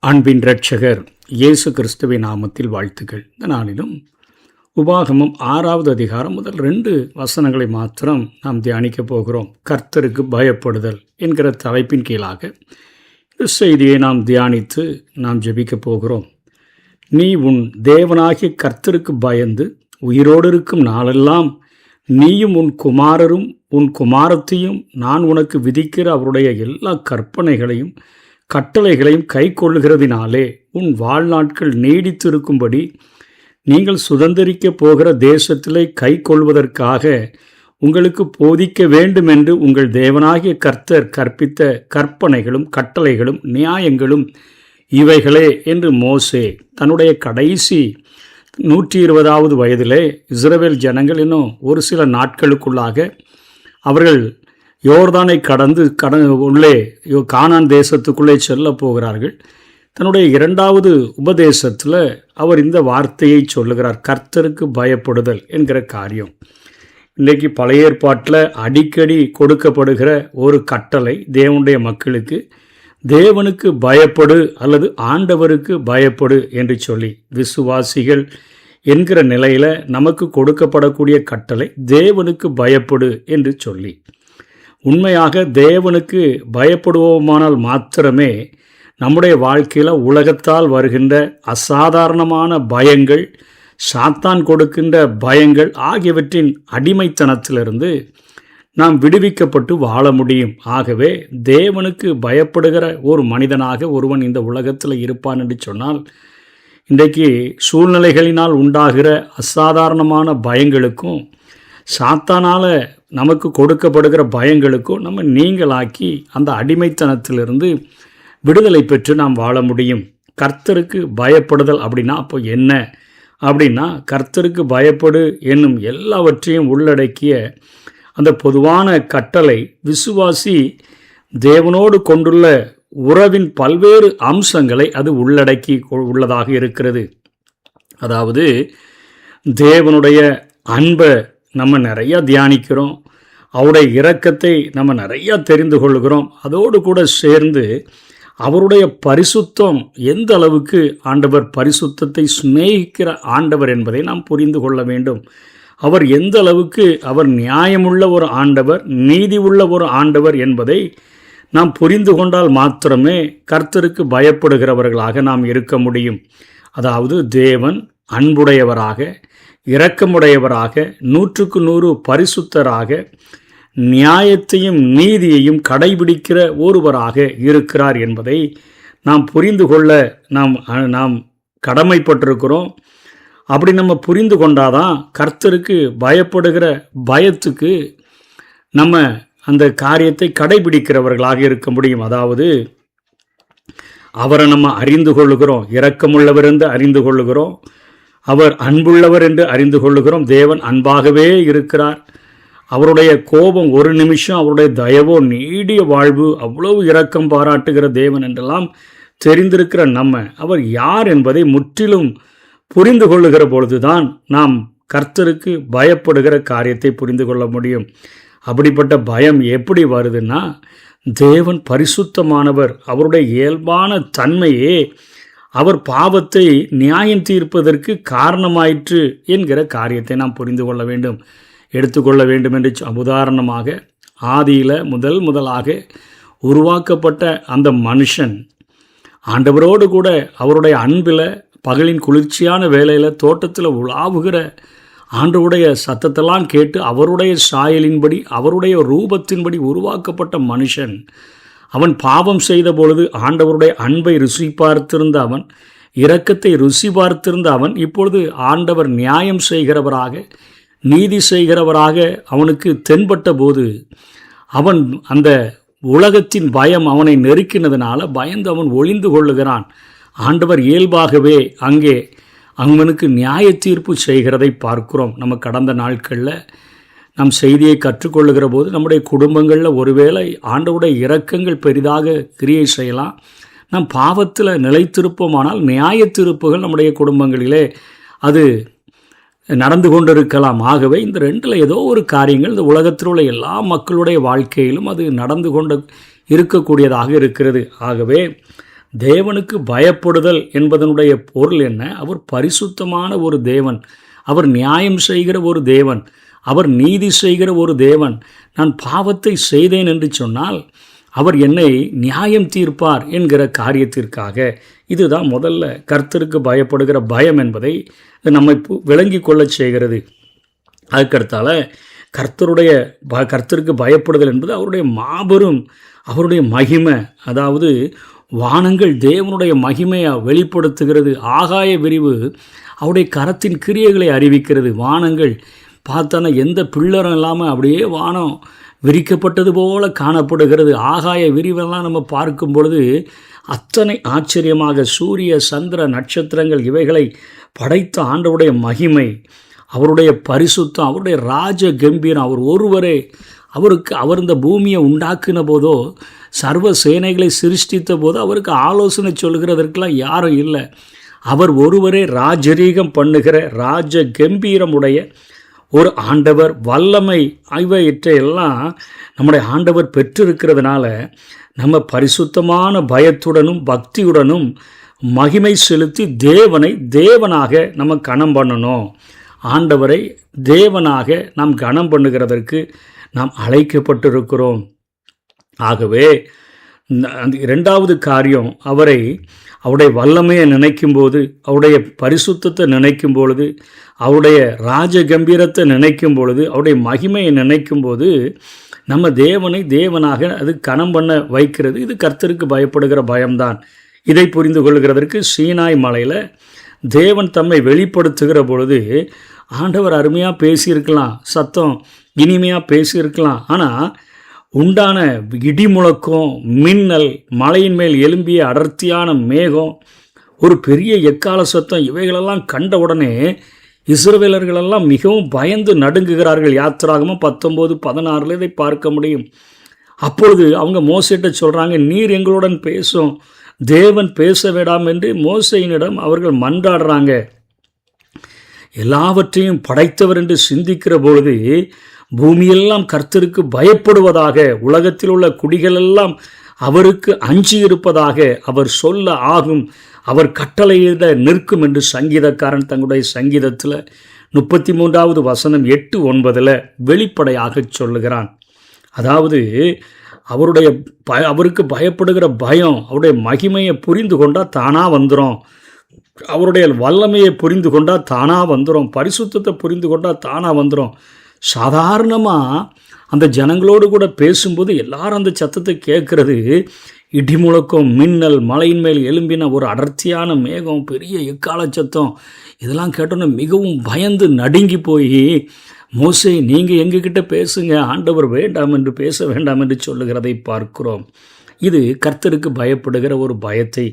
அன்பின் இரட்சகர் இயேசு கிறிஸ்துவின் நாமத்தில் வாழ்த்துக்கள். இந்த நாளிலும் உபாகமம் 6வது அதிகாரம் முதல் 2 வசனங்களை மாத்திரம் நாம் தியானிக்கப் போகிறோம். கர்த்தருக்கு பயப்படுதல் என்கிற தலைப்பின் கீழாக இந்த செய்தியை நாம் தியானித்து நாம் ஜெபிக்கப் போகிறோம். நீ உன் தேவனாகிய கர்த்தருக்கு பயந்து உயிரோடு இருக்கும் நாளெல்லாம் நீயும் உன் குமாரரும் உன் குமாரத்தையும் நான் உனக்கு விதிக்கிற அவருடைய எல்லா கற்பனைகளையும் கட்டளைகளையும் கை கொள்ளுகிறதினாலே உன் வாழ்நாட்கள் நீடித்திருக்கும்படி நீங்கள் சுதந்திரிக்கப் போகிற தேசத்திலே கை கொள்வதற்காக உங்களுக்கு போதிக்க வேண்டும் என்று உங்கள் தேவனாகிய கர்த்தர் கற்பித்த கற்பனைகளும் கட்டளைகளும் நியாயங்களும் இவைகளே என்று மோசே தன்னுடைய கடைசி 120வது வயதிலே இஸ்ரவேல் ஜனங்கள் இன்னும் ஒரு சில நாட்களுக்குள்ளாக அவர்கள் யோர்தானை கடந்து உள்ளே கானான் தேசத்துக்குள்ளே செல்ல போகிறார்கள். தன்னுடைய 2வது உபதேசத்தில் அவர் இந்த வார்த்தையை சொல்லுகிறார், கர்த்தருக்கு பயப்படுதல் என்கிற காரியம். இன்றைக்கு பழைய ஏற்பாட்டில் அடிக்கடி கொடுக்கப்படுகிற ஒரு கட்டளை தேவனுடைய மக்களுக்கு, தேவனுக்கு பயப்படு அல்லது ஆண்டவருக்கு பயப்படு என்று சொல்லி விசுவாசிகள் என்கிற நிலையில் நமக்கு கொடுக்கப்படக்கூடிய கட்டளை தேவனுக்கு பயப்படு என்று சொல்லி. உண்மையாக தேவனுக்கு பயப்படுவோமானால் மாத்திரமே நம்முடைய வாழ்க்கையில் உலகத்தால் வருகின்ற அசாதாரணமான பயங்கள், சாத்தான் கொடுக்கின்ற பயங்கள் ஆகியவற்றின் அடிமைத்தனத்திலிருந்து நாம் விடுவிக்கப்பட்டு வாழ முடியும். ஆகவே தேவனுக்கு பயப்படுகிற ஒரு மனிதனாக ஒருவன் இந்த உலகத்தில் இருப்பான் என்று சொன்னால், இன்றைக்கு சூழ்நிலைகளினால் உண்டாகிற அசாதாரணமான பயங்களுக்கும் சாத்தானால் நமக்கு கொடுக்கப்படுகிற பயங்களுக்கும் நம்ம நீங்களாக்கி அந்த அடிமைத்தனத்திலிருந்து விடுதலை பெற்று நாம் வாழ முடியும். கர்த்தருக்கு பயப்படுதல் அப்படின்னா அப்போ என்ன அப்படின்னா, கர்த்தருக்கு பயப்படு என்னும் எல்லாவற்றையும் உள்ளடக்கிய அந்த பொதுவான கட்டளை விசுவாசி தேவனோடு கொண்டுள்ள உறவின் பல்வேறு அம்சங்களை அது உள்ளடக்கி உள்ளதாக இருக்கிறது. அதாவது தேவனுடைய அன்பை நம்ம நிறையா தியானிக்கிறோம், அவருடைய இரக்கத்தை நம்ம நிறையா தெரிந்து கொள்கிறோம். அதோடு கூட சேர்ந்து அவருடைய பரிசுத்தம், எந்த அளவுக்கு ஆண்டவர் பரிசுத்தத்தை சிநேகிக்கிற ஆண்டவர் என்பதை நாம் புரிந்து கொள்ள வேண்டும். அவர் எந்த அளவுக்கு அவர் நியாயமுள்ள ஒரு ஆண்டவர், நீதி உள்ள ஒரு ஆண்டவர் என்பதை நாம் புரிந்து கொண்டால் மாத்திரமே கர்த்தருக்கு பயப்படுகிறவர்களாக நாம் இருக்க முடியும். அதாவது தேவன் அன்புடையவராக, இரக்கமுடையவராக, 100க்கு 100 பரிசுத்தராக, நியாயத்தையும் நீதியையும் கடைபிடிக்கிற ஒருவராக இருக்கிறார் என்பதை நாம் புரிந்து கொள்ள நாம் கடமைப்பட்டிருக்கிறோம். அப்படி நம்ம புரிந்து கொண்டாதான் கர்த்தருக்கு பயப்படுகிற பயத்துக்கு நம்ம அந்த காரியத்தை கடைபிடிக்கிறவர்களாக இருக்க முடியும். அதாவது அவரை நம்ம அறிந்து கொள்ளுகிறோம், இரக்கமுள்ளவர் என்று அறிந்து கொள்ளுகிறோம், அவர் அன்புள்ளவர் என்று அறிந்து கொள்ளுகிறோம். தேவன் அன்பாகவே இருக்கிறார். அவருடைய கோபம் ஒரு நிமிஷம், அவருடைய தயவோ நீடிய வாழ்வு, அவ்வளவு இரக்கம் பாராட்டுகிற தேவன் என்றெல்லாம் தெரிந்திருக்கிற நம்ம அவர் யார் என்பதை முற்றிலும் புரிந்து கொள்ளுகிற பொழுதுதான் நாம் கர்த்தருக்கு பயப்படுகிற காரியத்தை புரிந்து கொள்ள முடியும். அப்படிப்பட்ட பயம் எப்படி வருதுன்னா, தேவன் பரிசுத்தமானவர், அவருடைய இயல்பான தன்மையே அவர் பாவத்தை நியாயம் தீர்ப்பதற்கு காரணமாயிற்று என்கிற காரியத்தை நாம் புரிந்து கொள்ள வேண்டும், எடுத்துக்கொள்ள வேண்டும் என்று உதாரணமாக ஆதியில் முதலாக உருவாக்கப்பட்ட அந்த மனுஷன் ஆண்டவரோடு கூட அவருடைய அன்பில் பகலின் குளிர்ச்சியான வேளையில் தோட்டத்தில் உலாவுகிற ஆண்டவருடைய சத்தத்தெல்லாம் கேட்டு அவருடைய சாயலின்படி அவருடைய ரூபத்தின்படி உருவாக்கப்பட்ட மனுஷன், அவன் பாவம் செய்த பொழுது ஆண்டவருடைய அன்பை ருசி பார்த்திருந்த அவன், இரக்கத்தை ருசி பார்த்திருந்த அவன், இப்பொழுது ஆண்டவர் நியாயம் செய்கிறவராக, நீதி செய்கிறவராக அவனுக்கு தென்பட்ட போது அவன் அந்த உலகத்தின் பயம் அவனை நெருக்கினதுனால பயந்து அவன் ஒளிந்து கொள்ளுகிறான். ஆண்டவர் இயல்பாகவே அங்கே அவனுக்கு நியாய தீர்ப்பு செய்கிறதை பார்க்கிறோம். நம்ம கடந்த நாட்களில் நம் செய்தியை கற்றுக்கொள்ளுகிற போது நம்முடைய குடும்பங்களில் ஒருவேளை ஆண்டவருடைய இரக்கங்கள் பெரிதாக கிரியை செய்யலாம், நம் பாவத்தில் நிலைத்திருப்போமானால் நியாய தீர்ப்புகள் நம்முடைய குடும்பங்களிலே அது நடந்து கொண்டிருக்கலாம். ஆகவே இந்த 2ல் ஏதோ ஒரு காரியங்கள் இந்த உலகத்தில் உள்ள எல்லா மக்களுடைய வாழ்க்கையிலும் அது நடந்து கொண்டு இருக்கக்கூடியதாக இருக்கிறது. ஆகவே தேவனுக்கு பயப்படுதல் என்பதனுடைய பொருள் என்ன? அவர் பரிசுத்தமான ஒரு தேவன், அவர் நியாயம் செய்கிற ஒரு தேவன், அவர் நீதி செய்கிற ஒரு தேவன். நான் பாவத்தை செய்தேன் என்று சொன்னால் அவர் என்னை நியாயம் தீர்ப்பார் என்கிற காரியத்திற்காக. இதுதான் முதல்ல கர்த்தருக்கு பயப்படுகிற பயம் என்பதை நம்மை விளங்கி கொள்ளச் செய்கிறது. அதுக்கடுத்தால கர்த்தருக்கு பயப்படுதல் என்பது அவருடைய மாபெரும், அவருடைய மகிமை, அதாவது வானங்கள் தேவனுடைய மகிமையை வெளிப்படுத்துகிறது. ஆகாய விரிவு அவருடைய கரத்தின் கிரியைகளை அறிவிக்கிறது. வானங்கள் பார்த்தானா எந்த பிள்ளரும் இல்லாமல் அப்படியே வானம் விரிக்கப்பட்டது போல காணப்படுகிறது. ஆகாய விரிவெல்லாம் நம்ம பார்க்கும் பொழுது அத்தனை ஆச்சரியமாக சூரிய சந்திர நட்சத்திரங்கள் இவைகளை படைத்த ஆண்டவருடைய மகிமை, அவருடைய பரிசுத்தம், அவருடைய ராஜ கம்பீரம். அவர் ஒருவரே, அவர் இந்த பூமியை உண்டாக்கின போதோ, சர்வ சேனைகளை சிருஷ்டித்த போதோ அவருக்கு ஆலோசனை சொல்கிறதற்கெல்லாம் யாரும் இல்லை. அவர் ஒருவரே ராஜரீகம் பண்ணுகிற ராஜ கம்பீரமுடைய ஒரு ஆண்டவர். வல்லமை இவையற்றையெல்லாம் நம்முடைய ஆண்டவர் பெற்றிருக்கிறதுனால நம்ம பரிசுத்தமான பயத்துடனும் பக்தியுடனும் மகிமை செலுத்தி தேவனை தேவனாக நம்ம கனம் பண்ணணும். ஆண்டவரை தேவனாக நாம் கனம் பண்ணுகிறதற்கு நாம் அழைக்கப்பட்டிருக்கிறோம். ஆகவே அந்த இரண்டாவது காரியம், அவருடைய வல்லமையை நினைக்கும் போது, அவருடைய பரிசுத்தத்தை நினைக்கும் பொழுது, அவருடைய ராஜ கம்பீரத்தை நினைக்கும் பொழுது, அவருடைய மகிமையை நினைக்கும் போது நம்ம தேவனை தேவனாக அது கனம் பண்ண வைக்கிறது. இது கர்த்தருக்கு பயப்படுகிற பயம்தான். இதை புரிந்து கொள்கிறதற்கு சீனாய் மலையில் தேவன் தம்மை வெளிப்படுத்துகிற பொழுது ஆண்டவர் அருமையாக பேசியிருக்கலாம், சத்தம் இனிமையாக பேசியிருக்கலாம். ஆனால் உண்டான இடிமுழக்கம், மின்னல், மலையின் மேல் எழும்பிய அடர்த்தியான மேகம், ஒரு பெரிய எக்கால சத்தம், இவைகளெல்லாம் கண்ட உடனே இஸ்ரவேலர்களெல்லாம் மிகவும் பயந்து நடுங்குகிறார்கள். யாத்திராகமம் 19:16 இதை பார்க்க முடியும். அப்பொழுது அவங்க மோசேட்ட சொல்கிறாங்க, நீர் எங்களுடன் பேசும், தேவன் பேச வேண்டாம் என்று மோசேயினிடம் அவர்கள் மன்றாடுறாங்க. எல்லாவற்றையும் படைத்தவர் என்று சிந்திக்கிற பொழுது பூமியெல்லாம் கர்த்தருக்கு பயப்படுவதாக, உலகத்தில் உள்ள குடிகளெல்லாம் அவருக்கு அஞ்சி இருப்பதாக அவர் சொல்ல ஆகும், அவர் கட்டளையிட நிற்கும் என்று சங்கீதக்காரன் தங்களுடைய சங்கீதத்தில் 33வது வசனம் 8-9 வெளிப்படையாக சொல்லுகிறான். அதாவது அவருக்கு பயப்படுகிற பயம், அவருடைய மகிமையை புரிந்து கொண்டால் தானாக வந்துடும், அவருடைய வல்லமையை புரிந்து கொண்டால் தானாக வந்துடும், பரிசுத்தத்தை புரிந்து கொண்டால் தானாக வந்துடும். சாதாரணமாக அந்த ஜனங்களோடு கூட பேசும்போது எல்லாரும் அந்த சத்தத்தை கேட்கறது, இடிமுழக்கம், மின்னல், மலையின் மேல் எழும்பின ஒரு அடர்த்தியான மேகம், பெரிய எக்கால சத்தம், இதெல்லாம் கேட்டோன்னே மிகவும் பயந்து நடுங்கி போய், மோசே நீங்கள் எங்ககிட்ட பேசுங்க, ஆண்டவர் வேண்டாம் என்று பேச வேண்டாம் என்று சொல்லுகிறதை பார்க்கிறோம். இது கர்த்தருக்கு பயப்படுகிற ஒரு பயத்தை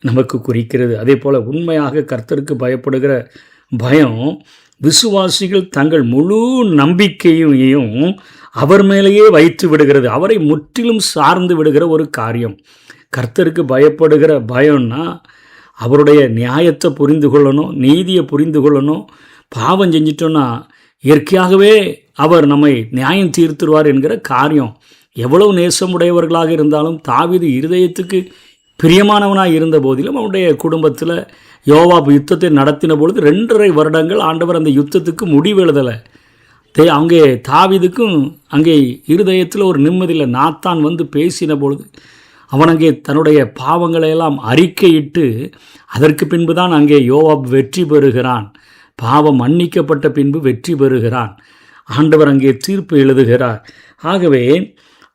நமக்கு குறிக்கிறது. அதே போல் உண்மையாக கர்த்தருக்கு பயப்படுகிற பயம், விசுவாசிகள் தங்கள் முழு நம்பிக்கையையும் அவர் மேலேயே வைத்து விடுகிறது, அவரை முற்றிலும் சார்ந்து விடுகிற ஒரு காரியம். கர்த்தருக்கு பயப்படுகிற பயம்னா அவருடைய நியாயத்தை புரிந்து கொள்ளணும், நீதியை புரிந்து கொள்ளணும். பாவம் செஞ்சிட்டோன்னா இயற்கையாகவே அவர் நம்மை நியாயம் தீர்த்துருவார் என்கிற காரியம். எவ்வளவு நேசமுடையவர்களாக இருந்தாலும் தாவீது இருதயத்துக்கு பிரியமானவனாக இருந்த போதிலும் அவனுடைய குடும்பத்தில் யோவாப் யுத்தத்தை நடத்தின பொழுது 2.5 வருடங்கள் ஆண்டவர் அந்த யுத்தத்துக்கு முடிவெழுதலை. அங்கே தாவீதுக்கும் அங்கே இருதயத்தில் ஒரு நிம்மதியில் நாத்தான் வந்து பேசின பொழுது அவன் அங்கே தன்னுடைய பாவங்களையெல்லாம் அறிக்கையிட்டு அதற்கு பின்பு தான் அங்கே யோவாப் வெற்றி பெறுகிறான். பாவம் மன்னிக்கப்பட்ட பின்பு வெற்றி பெறுகிறான். ஆண்டவர் அங்கே தீர்ப்பு எழுதுகிறார். ஆகவே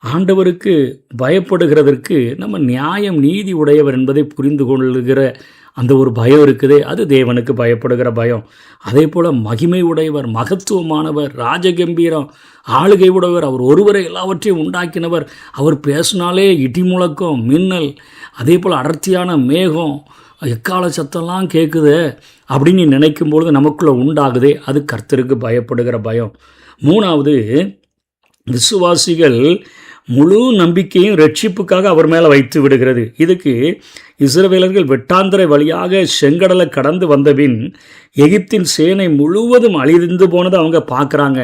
ஆண்டவருக்கு பயப்படுகிறதற்கு நம்ம நியாயம் நீதி உடையவர் என்பதை புரிந்து கொள்ளுகிற அந்த ஒரு பயம் இருக்குதே, அது தேவனுக்கு பயப்படுகிற பயம். அதே போல் மகிமை உடையவர், மகத்துவமானவர், ராஜகம்பீரம், ஆளுகை உடையவர், அவர் ஒருவரை எல்லாவற்றையும் உண்டாக்கினவர், அவர் பேசினாலே இடிமுழக்கம், மின்னல், அதே போல் அடர்த்தியான மேகம், எக்கால சத்தம்லாம் கேட்குது அப்படின்னு நினைக்கும்பொழுது நமக்குள்ளே உண்டாகுதே, அது கர்த்தருக்கு பயப்படுகிற பயம். 3வது, விசுவாசிகள் முழு நம்பிக்கையும் ரட்சிப்புக்காக அவர் மேலே வைத்து விடுகிறது. இதுக்கு இஸ்ரவேலர்கள் வெட்டாந்தரை வழியாக செங்கடலை கடந்து வந்தபின் எகிப்தின் சேனை முழுவதும் அழிந்து போனதை அவங்க பார்க்குறாங்க.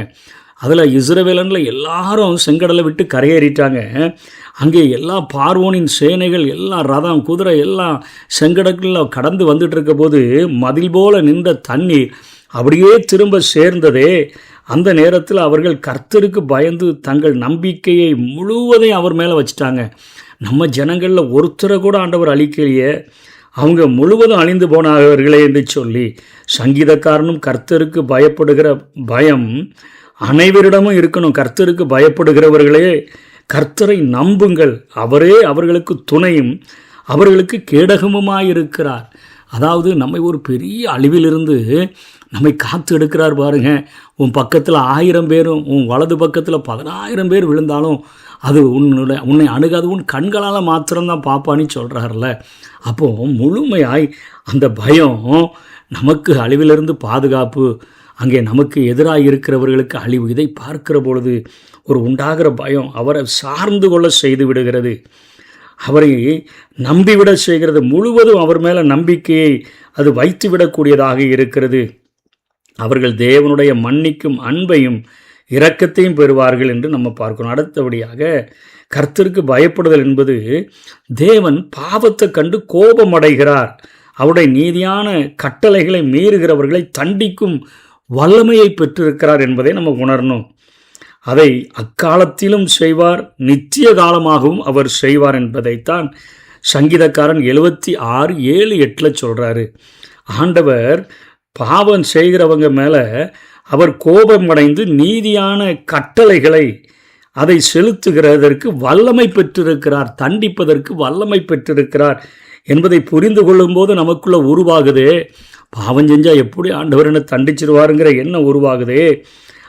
அதில் இஸ்ரவேலனில் எல்லாரும் செங்கடலை விட்டு கரையேறிட்டாங்க. அங்கே எல்லா பார்வோனின் சேனைகள் எல்லாம் ரதம் குதிரை எல்லாம் செங்கடலில் கடந்து வந்துட்டு இருக்க போது மதில் போல நின்ற தண்ணீர் அப்படியே திரும்ப சேர்ந்ததே. அந்த நேரத்தில் அவர்கள் கர்த்தருக்கு பயந்து தங்கள் நம்பிக்கையை முழுவதையும் அவர் மேலே வச்சுட்டாங்க. நம்ம ஜனங்களில் ஒருத்தரை கூட ஆண்டவர் அழிக்கலையே, அவங்க முழுவதும் அழிந்து போனார்களே என்று சொல்லி சங்கீதக்காரனும் கர்த்தருக்கு பயப்படுகிற பயம் அனைவரிடமும் இருக்கணும். கர்த்தருக்கு பயப்படுகிறவர்களே கர்த்தரை நம்புங்கள், அவரே அவர்களுக்கு துணையும் அவர்களுக்கு கேடகமுமாயிருக்கிறார். அதாவது நம்மை ஒரு பெரிய அழிவிலிருந்து நம்மை காத்து எடுக்கிறார் பாருங்க. உன் பக்கத்தில் 1000 பேரும் உன் வலது பக்கத்தில் 10,000 பேர் விழுந்தாலும் அது உன்னை அணுகாது, உன் கண்களால் மாத்திரம்தான் பாப்பான்னு சொல்கிறார்ல. அப்போது முழுமையாய் அந்த பயம் நமக்கு அழிவிலிருந்து பாதுகாப்பு, அங்கே நமக்கு எதிராக இருக்கிறவர்களுக்கு அழிவு, இதை பார்க்கிற பொழுது ஒரு உண்டாகிற பயம் அவரை சார்ந்து கொள்ள செய்து விடுகிறது, அவரை நம்பிவிட செய்கிறது. முழுவதும் அவர் மேலே நம்பிக்கையை அது வைத்து விடக்கூடியதாக இருக்கிறது. அவர்கள் தேவனுடைய மன்னிக்கும் அன்பையும் இரக்கத்தையும் பெறுவார்கள் என்று நம்ம பார்க்கணும். அடுத்தபடியாக கர்த்தருக்கு பயப்படுதல் என்பது தேவன் பாவத்தை கண்டு கோபமடைகிறார், அவருடைய நீதியான கட்டளைகளை மீறுகிறவர்களை தண்டிக்கும் வல்லமையை பெற்றிருக்கிறார் என்பதை நம்ம உணரணும். அதை அக்காலத்திலும் செய்வார், நித்திய காலமாகவும் அவர் செய்வார் என்பதைத்தான் சங்கீதக்காரன் 76:7-8 சொல்கிறாரு. ஆண்டவர் பாவம் செய்கிறவங்க மேலே அவர் கோபமடைந்து நீதியான கட்டளைகளை அதை செலுத்துகிறதற்கு வல்லமை பெற்றிருக்கிறார், தண்டிப்பதற்கு வல்லமை பெற்றிருக்கிறார் என்பதை புரிந்து கொள்ளும்போது நமக்குள்ள உருவாகுதே, பாவம் செஞ்சால் எப்படி ஆண்டவர் என்ன தண்டிச்சிருவாருங்கிற எண்ணம் உருவாகுதே.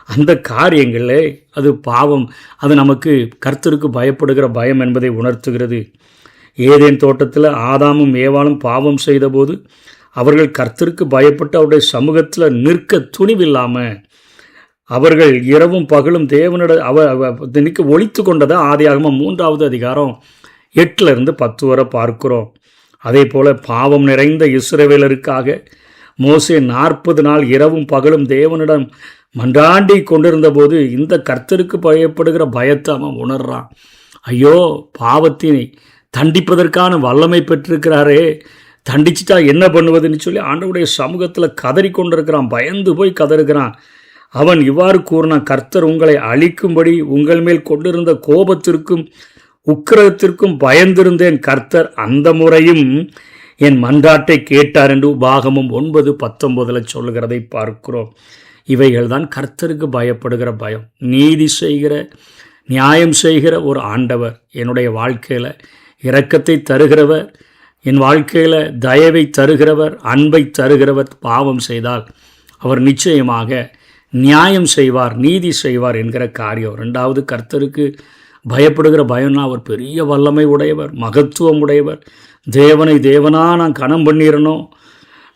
அந்த காரியங்களே அது பாவம், அது நமக்கு கர்த்தருக்கு பயப்படுகிற பயம் என்பதை உணர்த்துகிறது. ஏதேன் தோட்டத்தில் ஆதாமும் ஏவாளும் பாவம் செய்தபோது அவர்கள் கர்த்தருக்கு பயப்பட்டு அவருடைய சமூகத்தில் நிற்க துணிவில்லாமல் அவர்கள் இரவும் பகலும் தேவனிட நிற்க ஒழித்து கொண்டதை ஆதியாகமம் 3:8-10 வரை பார்க்கிறோம். அதே போல் பாவம் நிறைந்த இஸ்ரவேலருக்காக மோசே 40 நாள் இரவும் பகலும் தேவனிடம் மன்றாண்டி கொண்டிருந்த போது இந்த கர்த்தருக்கு பயப்படுகிற பயத்தை அவன் உணர்றான். ஐயோ, பாவத்தினை தண்டிப்பதற்கான வல்லமை பெற்றிருக்கிறாரே, தண்டிச்சிட்டா என்ன பண்ணுவதுன்னு சொல்லி ஆண்டவருடைய சமூகத்தில் கதறி கொண்டிருக்கிறான், பயந்து போய் கதறுகிறான். அவன் இவ்வாறு கூறினான், கர்த்தர் உங்களை அழிக்கும்படி உங்கள் மேல் கொண்டிருந்த கோபத்திற்கும் உக்கிரகத்திற்கும் பயந்திருந்தேன், கர்த்தர் அந்த முறையும் என் மன்றாட்டை கேட்டார் என்று உபாகமம் 9:19 சொல்லுகிறதை பார்க்கிறோம். இவைகள் தான் கர்த்தருக்கு பயப்படுகிற பயம். நீதி செய்கிற, நியாயம் செய்கிற ஒரு ஆண்டவர் என்னுடைய வாழ்க்கையில் இரக்கத்தை தருகிறவர், என் வாழ்க்கையில் தயவை தருகிறவர், அன்பை தருகிறவர். பாவம் செய்தால் அவர் நிச்சயமாக நியாயம் செய்வார், நீதி செய்வார் என்கிற காரியம். 2வது, கர்த்தருக்கு பயப்படுகிற பயம்னா அவர் பெரிய வல்லமை உடையவர், மகத்துவம் உடையவர். தேவனை தேவனாக நான் கனம் பண்ணிடணும்.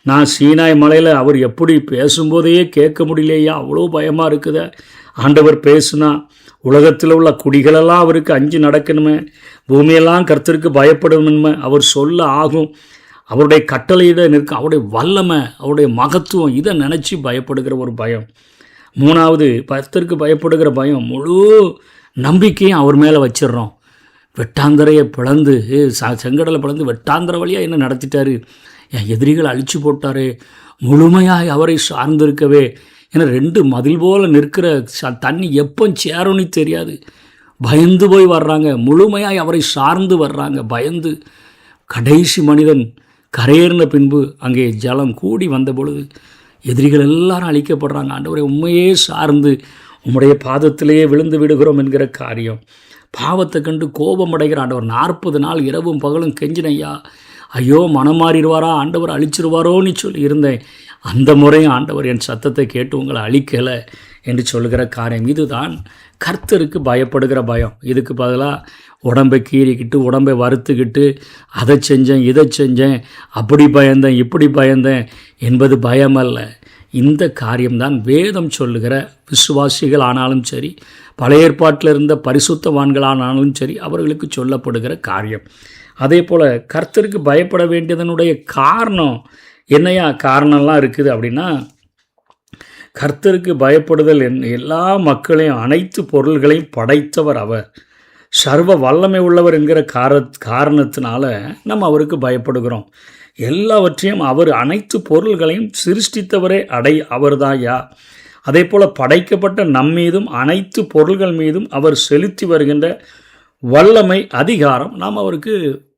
நான் சீனாய் மலையில் அவர் எப்படி பேசும்போதையே கேட்க முடியலையா, அவ்வளோ பயமாக இருக்குது. ஆண்டவர் பேசுனா உலகத்தில் உள்ள குடிகளெல்லாம் அவருக்கு அஞ்சு நடக்கணுமே, பூமியெல்லாம் கர்த்தருக்கு பயப்படணுமே, அவர் சொல்ல ஆகும், அவருடைய கட்டளையிட நிற்க, அவருடைய வல்லமை, அவருடைய மகத்துவம், இதை நினச்சி பயப்படுகிற ஒரு பயம். 3வது, கர்த்தருக்கு பயப்படுகிற பயம், முழு நம்பிக்கையும் அவர் மேலே வச்சிடுறோம். வெட்டாந்தரையை பிளந்து செங்கடலை பிளந்து வெட்டாந்தர வழியாக என்ன நடத்திட்டாரு, என் எதிரிகளை அழிச்சு போட்டாரு, முழுமையாக அவரை சார்ந்திருக்கவே. ஏன்னா 2 மதில் போல் நிற்கிற தண்ணி எப்போ சேரும்னு தெரியாது, பயந்து போய் வர்றாங்க, முழுமையாக அவரை சார்ந்து வர்றாங்க, பயந்து. கடைசி மனிதன் கரையேறின பின்பு அங்கே ஜலம் கூடி வந்த பொழுது எதிரிகள் எல்லாரும் அழிக்கப்படுறாங்க. ஆண்டவரை உண்மையே சார்ந்து உம்முடைய பாதத்திலேயே விழுந்து விடுகிறோம் என்கிற காரியம். பாவத்தை கண்டு கோபம் அடைகிற ஆண்டவர் 40 நாள் இரவும் பகலும் கெஞ்சினையா, ஐயோ மனம் மாறிடுவாரா, ஆண்டவர் அழிச்சிருவாரோன்னு சொல்லி இருந்தேன். அந்த முறையும் ஆண்டவர் என் சத்தத்தை கேட்டு உங்களை அழிக்கலை என்று சொல்லுகிற காரியம். இதுதான் கர்த்தருக்கு பயப்படுகிற பயம். இதுக்கு பதிலாக உடம்பை கீறிக்கிட்டு உடம்பை வறுத்துக்கிட்டு அதை செஞ்சேன் இதை செஞ்சேன், அப்படி பயந்தேன் இப்படி பயந்தேன் என்பது பயம் அல்ல. இந்த காரியம்தான் வேதம் சொல்லுகிற விசுவாசிகள் ஆனாலும் சரி, பழைய ஏற்பாட்டில் இருந்த பரிசுத்தவான்களானாலும் சரி, அவர்களுக்கு சொல்லப்படுகிற காரியம். அதே போல் கர்த்தருக்கு பயப்பட வேண்டியதனுடைய காரணம் என்னையா காரணம்லாம் இருக்குது அப்படின்னா, கர்த்தருக்கு பயப்படுதல் எல்லா மக்களையும் அனைத்து பொருள்களையும் படைத்தவர் அவர். சர்வ வல்லமை உள்ளவர் என்கிற காரணத்தினால நம்ம அவருக்கு பயப்படுகிறோம். எல்லாவற்றையும் அவர் அனைத்து பொருள்களையும் சிருஷ்டித்தவரே அவர்தாயா. அதே போல் படைக்கப்பட்ட நம்மீதும் அனைத்து பொருள்கள் மீதும் அவர் செலுத்தி வருகின்ற வல்லமை அதிகாரம் நாம் அவருக்கு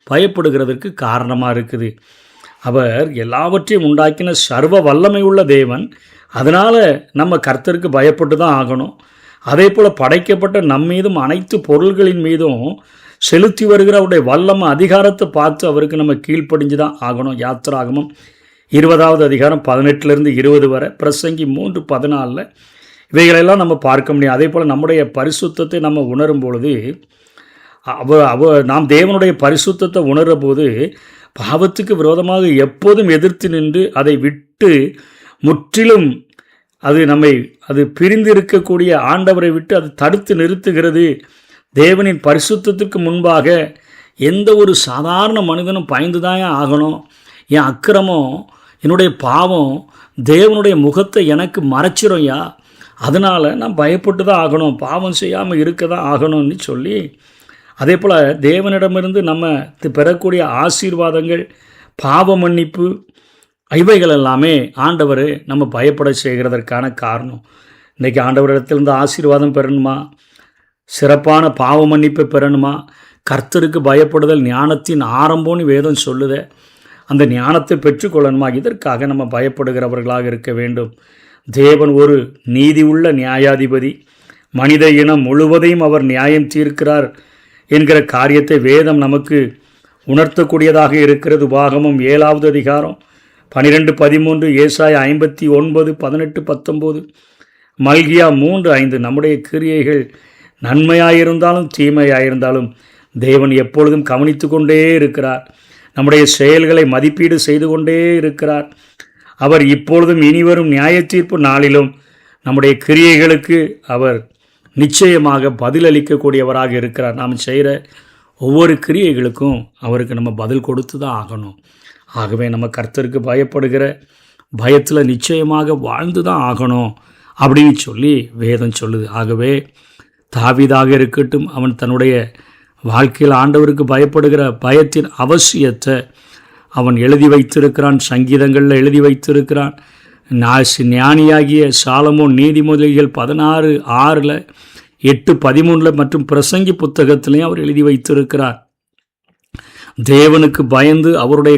பயப்படுகிறதற்கு காரணமாக இருக்குது. அவர் எல்லாவற்றையும் உண்டாக்கின சர்வ வல்லமை உள்ள தேவன். அதனால் நம்ம கர்த்தருக்கு பயப்பட்டு தான் ஆகணும். அதே போல் படைக்கப்பட்ட நம்மீதும் அனைத்து பொருள்களின் மீதும் செலுத்தி வருகிற அவருடைய வல்லமை அதிகாரத்தை பார்த்து அவருக்கு நம்ம கீழ்ப்படிஞ்சு தான் ஆகணும். யாத்திராகமம் 20வது அதிகாரம் 18-20 வரை, பிரசங்கி 3:14 இவைகளெல்லாம் நம்ம பார்க்க முடியும். அதே போல் நம்முடைய பரிசுத்தத்தை நம்ம உணரும் பொழுது நாம் தேவனுடைய பரிசுத்தத்தை உணர்ற போது பாவத்துக்கு விரோதமாக எப்போதும் எதிர்த்து நின்று அதை விட்டு முற்றிலும் அது பிரிந்து இருக்கக்கூடிய ஆண்டவரை விட்டு அது தடுத்து நிறுத்துகிறது. தேவனின் பரிசுத்தத்துக்கு முன்பாக எந்த ஒரு சாதாரண மனிதனும் பயந்துதான் ஆகணும். என் அக்கிரமம், என்னுடைய பாவம் தேவனுடைய முகத்தை எனக்கு மறைச்சிரும்யா, அதனால் நான் பயப்பட்டு தான் ஆகணும், பாவம் செய்யாமல் இருக்க தான் ஆகணும்னு சொல்லி, அதே போல் தேவனிடமிருந்து நம்ம பெறக்கூடிய ஆசீர்வாதங்கள், பாவ மன்னிப்பு, இவைகள் எல்லாமே ஆண்டவர் நம்ம பயப்பட செய்கிறதற்கான காரணம். இன்றைக்கி ஆண்டவரிடத்திலிருந்து ஆசீர்வாதம் பெறணுமா, சிறப்பான பாவ மன்னிப்பை பெறணுமா, கர்த்தருக்கு பயப்படுதல் ஞானத்தின் ஆரம்பம்னு வேதம் சொல்லுத, அந்த ஞானத்தை பெற்றுக்கொள்ளணுமா, இதற்காக நம்ம பயப்படுகிறவர்களாக இருக்க வேண்டும். தேவன் ஒரு நீதி உள்ள நியாயாதிபதி, மனித இனம் முழுவதையும் அவர் நியாயம் தீர்க்கிறார் என்கிற காரியத்தை வேதம் நமக்கு உணர்த்தக்கூடியதாக இருக்கிறது. உபாகமம் 7வது அதிகாரம் 12-13, ஏசாயா 59, 18, 19, மல்கியா 3:5. நம்முடைய கிரியைகள் நன்மையாயிருந்தாலும் தீமையாயிருந்தாலும் தேவன் எப்பொழுதும் கவனித்து கொண்டே இருக்கிறார். நம்முடைய செயல்களை மதிப்பீடு செய்து கொண்டே இருக்கிறார். அவர் இப்பொழுதும் இனிவரும் நியாய தீர்ப்பு நாளிலும் நம்முடைய கிரியைகளுக்கு அவர் நிச்சயமாக பதிலளிக்கக்கூடியவராக இருக்கிறார். நாம் செய்கிற ஒவ்வொரு கிரியைகளுக்கும் அவருக்கு நம்ம பதில் கொடுத்து தான் ஆகணும். ஆகவே நம்ம கர்த்தருக்கு பயப்படுகிற பயத்தில் நிச்சயமாக வாழ்ந்து தான் ஆகணும் அப்படின்னு சொல்லி வேதம் சொல்லுது. ஆகவே தாவீதாக இருக்கட்டும், அவன் தன்னுடைய வாழ்க்கையில் ஆண்டவருக்கு பயப்படுகிற பயத்தின் அவசியத்தை அவன் எழுதி வைத்திருக்கிறான், சங்கீதங்களில் எழுதி வைத்திருக்கிறான். ஞானியாகிய சாலமோன் நீதிமொழிகள் 16:6, 8:13 மற்றும் பிரசங்கி புத்தகத்திலையும் அவர் எழுதி வைத்திருக்கிறார். தேவனுக்கு பயந்து அவருடைய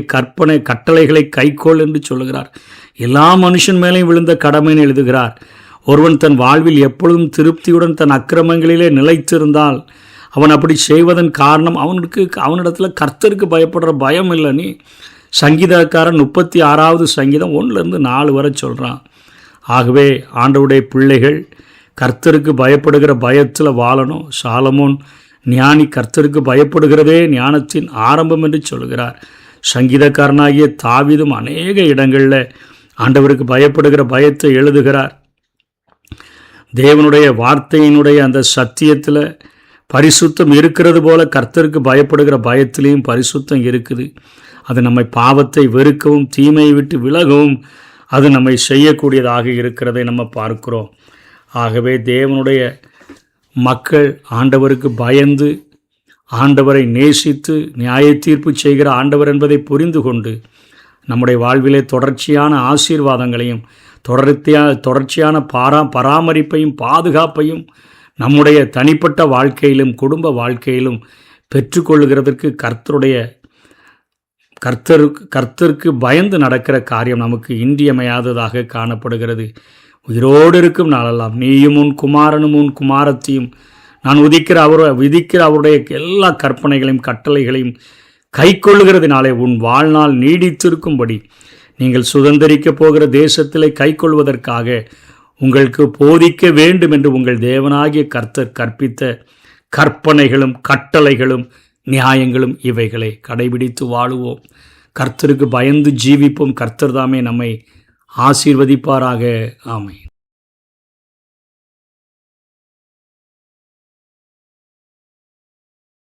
கட்டளைகளை கைக்கொள் என்று சொல்லுகிறார். எல்லா மனுஷன் மேலேயும் விழுந்த கடமைன்னு எழுதுகிறார். ஒருவன் தன் வாழ்வில் எப்பொழுதும் திருப்தியுடன் தன் அக்கிரமங்களிலே நிலைத்திருந்தால் அவன் அப்படி செய்வதன் காரணம் அவனிடத்தில் கர்த்தருக்கு பயப்படுற பயம் இல்லைன்னு சங்கீதக்காரன் 36வது சங்கீதம் 1-4 வரை சொல்கிறான். ஆகவே ஆண்டவருடைய பிள்ளைகள் கர்த்தருக்கு பயப்படுகிற பயத்தில் வாழணும். சாலமோன் ஞானி கர்த்தருக்கு பயப்படுகிறதே ஞானத்தின் ஆரம்பம் என்று சொல்கிறார். சங்கீதக்காரனாகிய தாவீதும் அநேக இடங்களில் ஆண்டவருக்கு பயப்படுகிற பயத்தை எழுதுகிறார். தேவனுடைய வார்த்தையினுடைய அந்த சத்தியத்தில் பரிசுத்தம் இருக்கிறது போல கர்த்தருக்கு பயப்படுகிற பயத்திலையும் பரிசுத்தம் இருக்குது. அது நம்மை பாவத்தை வெறுக்கவும் தீமையை விட்டு விலகவும் அது நம்மை செய்யக்கூடியதாக இருக்கிறதை நம்ம பார்க்கிறோம். ஆகவே தேவனுடைய மக்கள் ஆண்டவருக்கு பயந்து ஆண்டவரை நேசித்து நியாய தீர்ப்பு செய்கிற ஆண்டவர் என்பதை புரிந்து கொண்டு நம்முடைய வாழ்விலே தொடர்ச்சியான ஆசீர்வாதங்களையும் தொடர்ச்சியான பராமரிப்பையும் பாதுகாப்பையும் நம்முடைய தனிப்பட்ட வாழ்க்கையிலும் குடும்ப வாழ்க்கையிலும் பெற்றுக்கொள்ளுகிறதற்கு கர்த்தருக்கு பயந்து நடக்கிற காரியம் நமக்கு இன்றியமையாததாக காணப்படுகிறது. உயிரோடு இருக்கும் நாளெல்லாம் நீயும் உன் குமாரனும் உன் குமாரத்தையும் நான் விதிக்கிற அவருடைய எல்லா கற்பனைகளையும் கட்டளைகளையும் கைக்கொள்ளுகிறதுனாலே உன் வாழ்நாள் நீடித்திருக்கும்படி நீங்கள் சுதந்திரிக்கப் போகிற தேசத்திலே கைக்கொள்வதற்காக உங்களுக்கு போதிக்க வேண்டும் என்று உங்கள் தேவனாகிய கர்த்தர் கற்பித்த கற்பனைகளும் கட்டளைகளும் நியாயங்களும் இவைகளை கடைபிடித்து வாழுவோம். கர்த்தருக்கு பயந்து ஜீவிப்போம். கர்த்தர் தாமே நம்மை ஆசீர்வதிப்பாராக. ஆமென்.